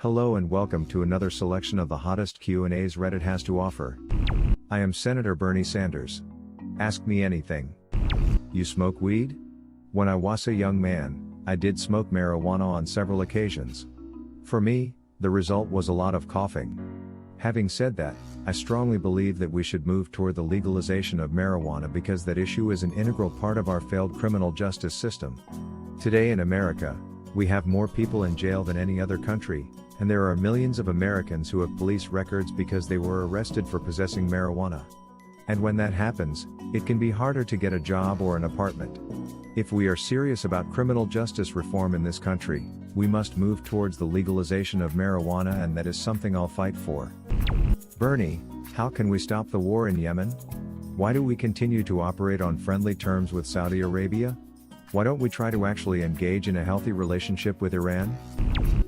Hello and welcome to another selection of the hottest Q&As Reddit has to offer. I am Senator Bernie Sanders. Ask me anything. You smoke weed? When I was a young man, I did smoke marijuana on several occasions. For me, the result was a lot of coughing. Having said that, I strongly believe that we should move toward the legalization of marijuana because that issue is an integral part of our failed criminal justice system. Today in America, we have more people in jail than any other country, and there are millions of Americans who have police records because they were arrested for possessing marijuana. And when that happens, it can be harder to get a job or an apartment. If we are serious about criminal justice reform in this country, we must move towards the legalization of marijuana, and that is something I'll fight for. Bernie, how can we stop the war in Yemen? Why do we continue to operate on friendly terms with Saudi Arabia? Why don't we try to actually engage in a healthy relationship with Iran?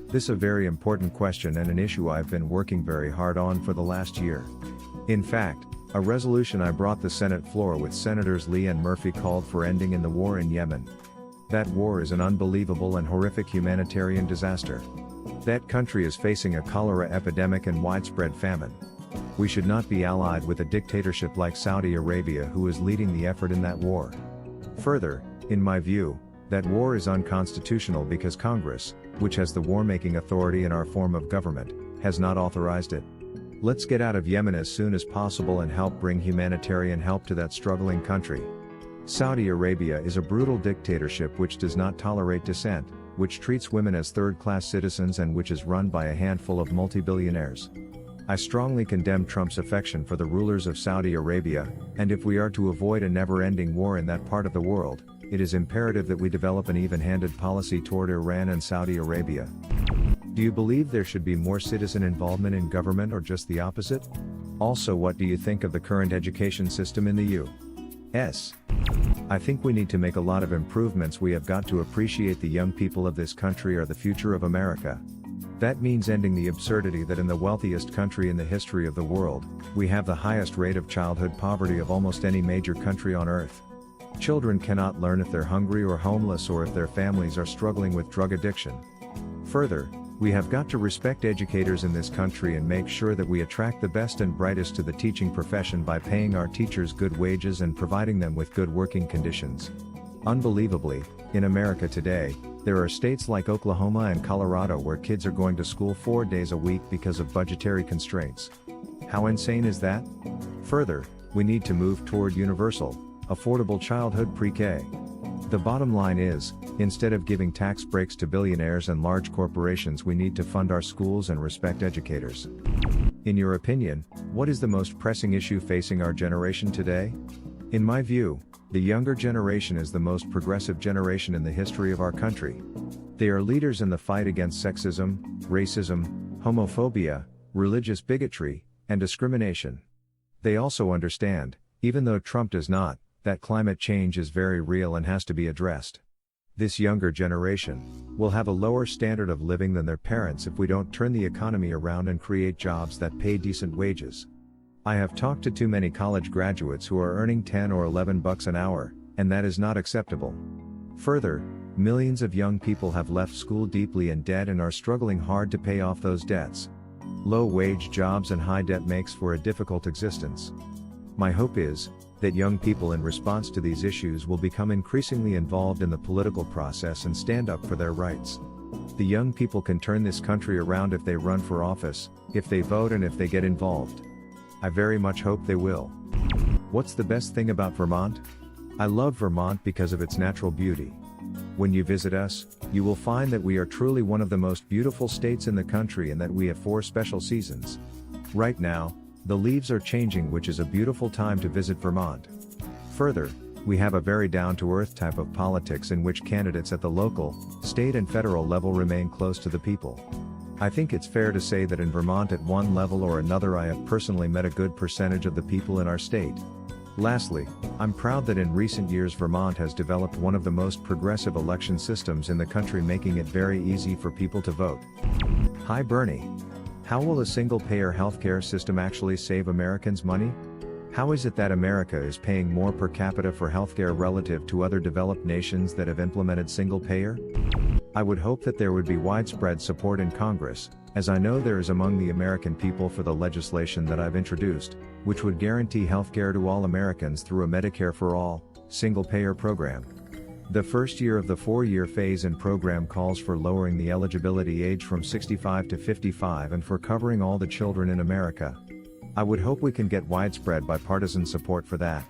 This is a very important question and an issue I've been working very hard on for the last year. In fact, a resolution I brought the Senate floor with Senators Lee and Murphy called for ending in the war in Yemen. That war is an unbelievable and horrific humanitarian disaster. That country is facing a cholera epidemic and widespread famine. We should not be allied with a dictatorship like Saudi Arabia who is leading the effort in that war. Further, in my view, that war is unconstitutional because Congress, which has the war-making authority in our form of government, has not authorized it. Let's get out of Yemen as soon as possible and help bring humanitarian help to that struggling country. Saudi Arabia is a brutal dictatorship which does not tolerate dissent, which treats women as third-class citizens, and which is run by a handful of multi-billionaires. I strongly condemn Trump's affection for the rulers of Saudi Arabia, and if we are to avoid a never-ending war in that part of the world, it is imperative that we develop an even-handed policy toward Iran and Saudi Arabia. Do you believe there should be more citizen involvement in government or just the opposite? Also, what do you think of the current education system in the U.S.? I think we need to make a lot of improvements. We have got to appreciate the young people of this country are the future of America. That means ending the absurdity that in the wealthiest country in the history of the world, we have the highest rate of childhood poverty of almost any major country on earth. Children cannot learn if they're hungry or homeless or if their families are struggling with drug addiction. Further, we have got to respect educators in this country and make sure that we attract the best and brightest to the teaching profession by paying our teachers good wages and providing them with good working conditions. Unbelievably, in America today, there are states like Oklahoma and Colorado where kids are going to school 4 days a week because of budgetary constraints. How insane is that? Further, we need to move toward universal, affordable childhood pre-K. The bottom line is, instead of giving tax breaks to billionaires and large corporations, we need to fund our schools and respect educators. In your opinion, what is the most pressing issue facing our generation today? In my view, the younger generation is the most progressive generation in the history of our country. They are leaders in the fight against sexism, racism, homophobia, religious bigotry, and discrimination. They also understand, even though Trump does not, that climate change is very real and has to be addressed. This younger generation will have a lower standard of living than their parents if we don't turn the economy around and create jobs that pay decent wages. I have talked to too many college graduates who are earning $10 or $11 an hour, and that is not acceptable. Further, millions of young people have left school deeply in debt and are struggling hard to pay off those debts. Low-wage jobs and high debt makes for a difficult existence. My hope is that young people in response to these issues will become increasingly involved in the political process and stand up for their rights. The young people can turn this country around if they run for office, if they vote, and if they get involved. I very much hope they will. What's the best thing about Vermont? I love Vermont because of its natural beauty. When you visit us, you will find that we are truly one of the most beautiful states in the country and that we have 4 special seasons. Right now, the leaves are changing, which is a beautiful time to visit Vermont. Further, we have a very down-to-earth type of politics in which candidates at the local, state and federal level remain close to the people. I think it's fair to say that in Vermont at one level or another I have personally met a good percentage of the people in our state. Lastly, I'm proud that in recent years Vermont has developed one of the most progressive election systems in the country, making it very easy for people to vote. Hi Bernie. How will a single-payer healthcare system actually save Americans money? How is it that America is paying more per capita for healthcare relative to other developed nations that have implemented single-payer? I would hope that there would be widespread support in Congress, as I know there is among the American people for the legislation that I've introduced, which would guarantee healthcare to all Americans through a Medicare for All, single-payer program. The first year of the 4-year phase-in program calls for lowering the eligibility age from 65 to 55 and for covering all the children in America. I would hope we can get widespread bipartisan support for that.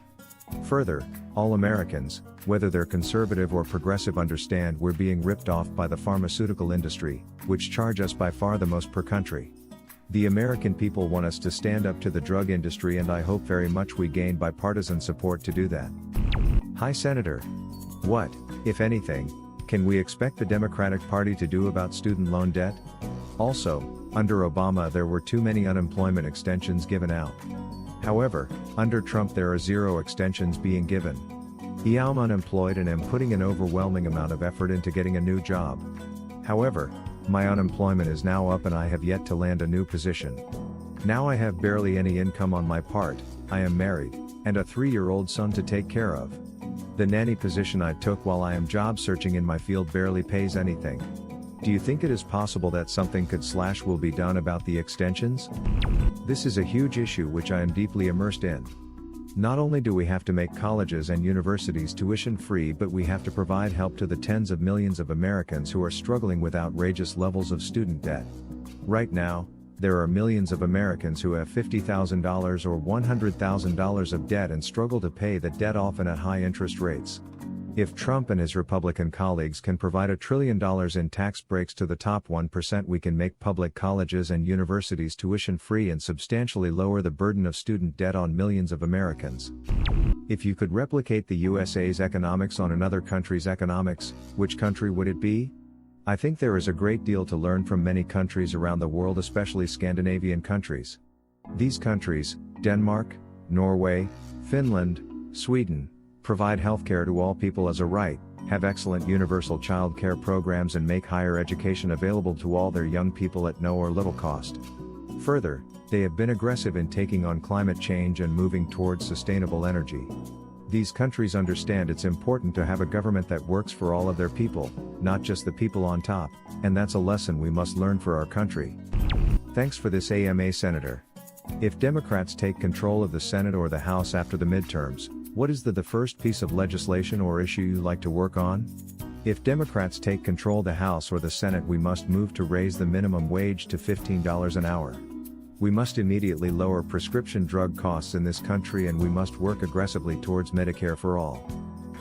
Further, all Americans, whether they're conservative or progressive, understand we're being ripped off by the pharmaceutical industry, which charge us by far the most per country. The American people want us to stand up to the drug industry, and I hope very much we gain bipartisan support to do that. Hi Senator. What, if anything, can we expect the Democratic Party to do about student loan debt? Also, under Obama there were too many unemployment extensions given out. However, under Trump there are 0 extensions being given. I'm unemployed and am putting an overwhelming amount of effort into getting a new job. However, my unemployment is now up and I have yet to land a new position. Now I have barely any income on my part, I am married, and a 3-year-old son to take care of. The nanny position I took while I am job searching in my field barely pays anything. Do you think it is possible that something will be done about the extensions? This is a huge issue which I am deeply immersed in. Not only do we have to make colleges and universities tuition free, but we have to provide help to the tens of millions of Americans who are struggling with outrageous levels of student debt. Right now, there are millions of Americans who have $50,000 or $100,000 of debt and struggle to pay the debt, often at high interest rates. If Trump and his Republican colleagues can provide $1 trillion in tax breaks to the top 1%, we can make public colleges and universities tuition free and substantially lower the burden of student debt on millions of Americans. If you could replicate the USA's economics on another country's economics, which country would it be? I think there is a great deal to learn from many countries around the world, especially Scandinavian countries. These countries, Denmark, Norway, Finland, Sweden, provide healthcare to all people as a right, have excellent universal child care programs, and make higher education available to all their young people at no or little cost. Further, they have been aggressive in taking on climate change and moving towards sustainable energy. These countries understand it's important to have a government that works for all of their people, not just the people on top, and that's a lesson we must learn for our country. Thanks for this, AmA Senator. If Democrats take control of the Senate or the House after the midterms, what is the first piece of legislation or issue you like to work on? If Democrats take control of the House or the Senate, we must move to raise the minimum wage to $15 an hour. We must immediately lower prescription drug costs in this country, and we must work aggressively towards Medicare for all.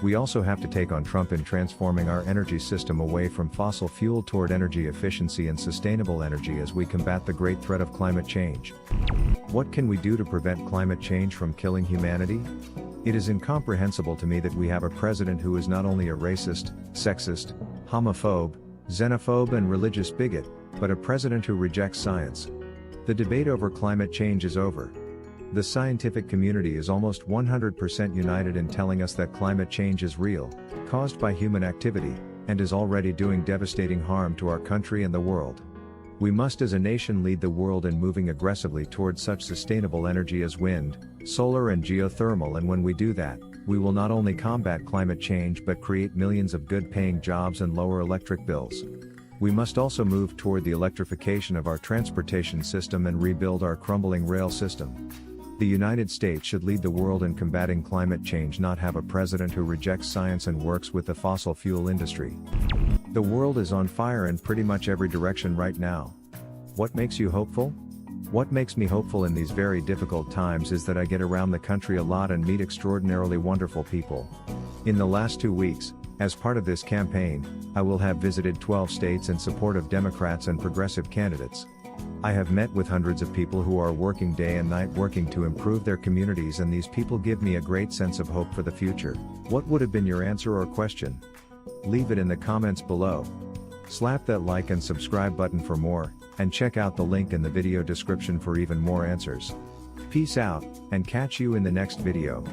We also have to take on Trump in transforming our energy system away from fossil fuel toward energy efficiency and sustainable energy as we combat the great threat of climate change. What can we do to prevent climate change from killing humanity? It is incomprehensible to me that we have a president who is not only a racist, sexist, homophobe, xenophobe and religious bigot, but a president who rejects science. The debate over climate change is over. The scientific community is almost 100% united in telling us that climate change is real, caused by human activity, and is already doing devastating harm to our country and the world. We must as a nation lead the world in moving aggressively towards such sustainable energy as wind, solar and geothermal, and when we do that, we will not only combat climate change but create millions of good-paying jobs and lower electric bills. We must also move toward the electrification of our transportation system and rebuild our crumbling rail system. The United States should lead the world in combating climate change, not have a president who rejects science and works with the fossil fuel industry. The world is on fire in pretty much every direction right now. What makes you hopeful? What makes me hopeful in these very difficult times is that I get around the country a lot and meet extraordinarily wonderful people. In the last 2 weeks, as part of this campaign, I will have visited 12 states in support of Democrats and progressive candidates. I have met with hundreds of people who are working day and night working to improve their communities, and these people give me a great sense of hope for the future. What would have been your answer or question? Leave it in the comments below. Slap that like and subscribe button for more, and check out the link in the video description for even more answers. Peace out, and catch you in the next video.